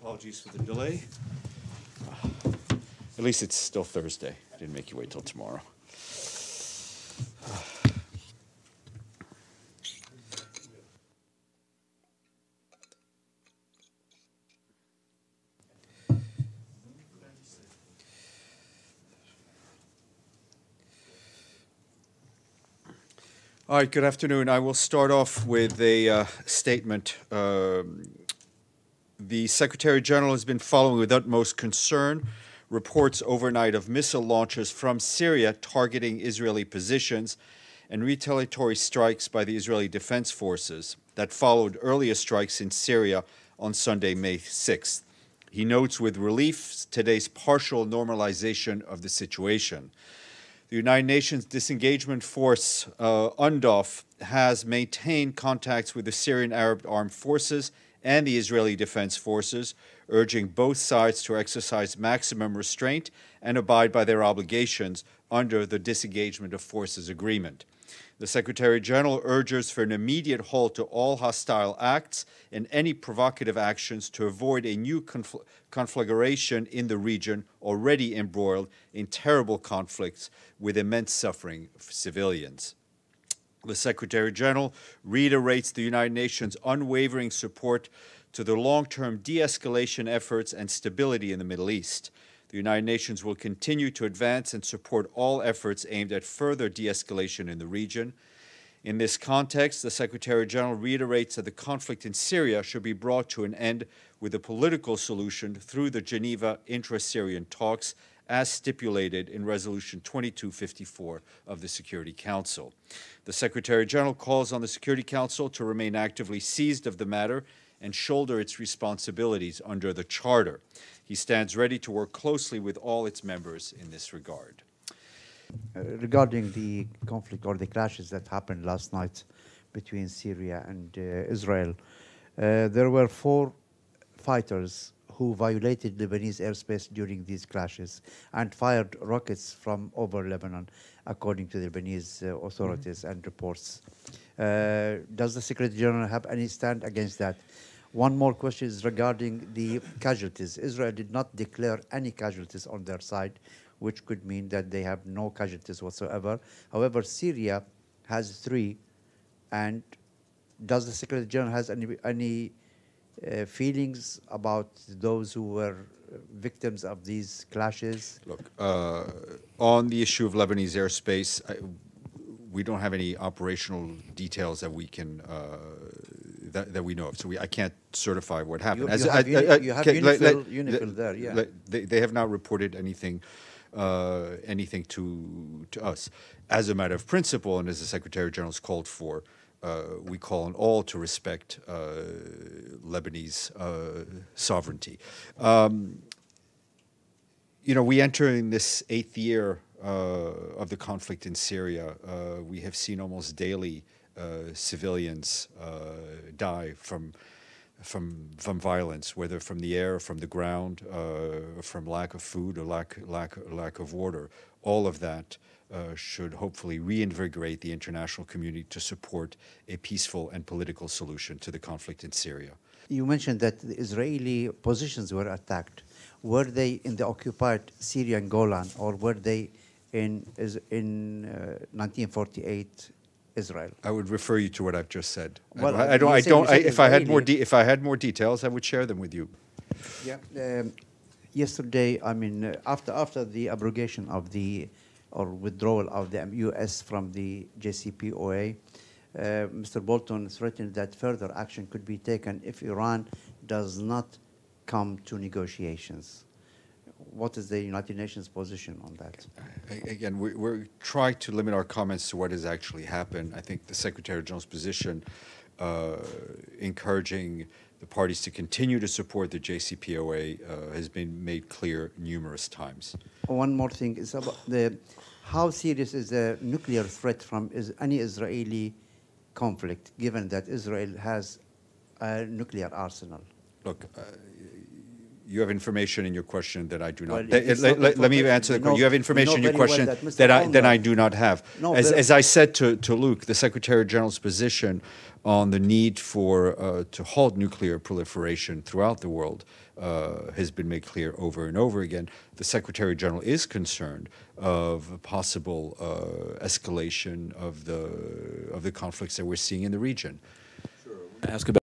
Apologies for the delay. At least it's still Thursday. I didn't make you wait till tomorrow. All right, good afternoon. I will start off with a statement. The Secretary General has been following with utmost concern reports overnight of missile launches from Syria targeting Israeli positions and retaliatory strikes by the Israeli Defense Forces that followed earlier strikes in Syria on Sunday, May 6th. He notes with relief today's partial normalization of the situation. The United Nations Disengagement Force, UNDOF, has maintained contacts with the Syrian Arab Armed Forces and the Israeli Defense Forces, urging both sides to exercise maximum restraint and abide by their obligations under the Disengagement of Forces Agreement. The Secretary General urges for an immediate halt to all hostile acts and any provocative actions to avoid a new conflagration in the region already embroiled in terrible conflicts with immense suffering for civilians. The Secretary General reiterates the United Nations' unwavering support to the long-term de-escalation efforts and stability in the Middle East. The United Nations will continue to advance and support all efforts aimed at further de-escalation in the region. In this context, the Secretary General reiterates that the conflict in Syria should be brought to an end with a political solution through the Geneva intra-Syrian talks as stipulated in Resolution 2254 of the Security Council. The Secretary General calls on the Security Council to remain actively seized of the matter and shoulder its responsibilities under the Charter. He stands ready to work closely with all its members in this regard. Regarding the conflict or the clashes that happened last night between Syria and Israel, there were 4 fighters who violated Lebanese airspace during these clashes and fired rockets from over Lebanon, according to the Lebanese authorities and reports. Does the Secretary General have any stand against that? One more question is regarding the casualties. Israel did not declare any casualties on their side, which could mean that they have no casualties whatsoever. However, Syria has 3, and does the Secretary General has any feelings about those who were victims of these clashes? Look, on the issue of Lebanese airspace, we don't have any operational details that we can that we know of. So I can't certify what happened. You have UNIFIL there, yeah. They have not reported anything anything to us. As a matter of principle, and as the Secretary General's called for, we call on all to respect Lebanese sovereignty. You know, we enter in this 8th year of the conflict in Syria. We have seen almost daily civilians die from violence, whether from the air, from the ground, from lack of food or lack of water. All of that should hopefully reinvigorate the international community to support a peaceful and political solution to the conflict in Syria. You mentioned that the Israeli positions were attacked. Were they in the occupied Syrian Golan, or were they in 1948 Israel? I would refer you to what I've just said. Well, if I had more details, I would share them with you. Yeah. Yesterday, I mean, after the abrogation of or withdrawal of the U.S. from the JCPOA, Mr. Bolton threatened that further action could be taken if Iran does not come to negotiations. What is the United Nations position on that? Again, we're trying to limit our comments to what has actually happened. I think the Secretary General's position encouraging the parties to continue to support the JCPOA has been made clear numerous times. One more thing is about how serious is the nuclear threat from any Israeli conflict, given that Israel has a nuclear arsenal? Look, You have information in your question that I do not. Well, it's not Let me information. answer the We question. know- You have we information in know your very well question that Mr. that I Olmert- do not have. No, As I said to Luke, the Secretary General's position on the need for to halt nuclear proliferation throughout the world has been made clear over and over again. The Secretary General is concerned of a possible escalation of the conflicts that we're seeing in the region. Ask about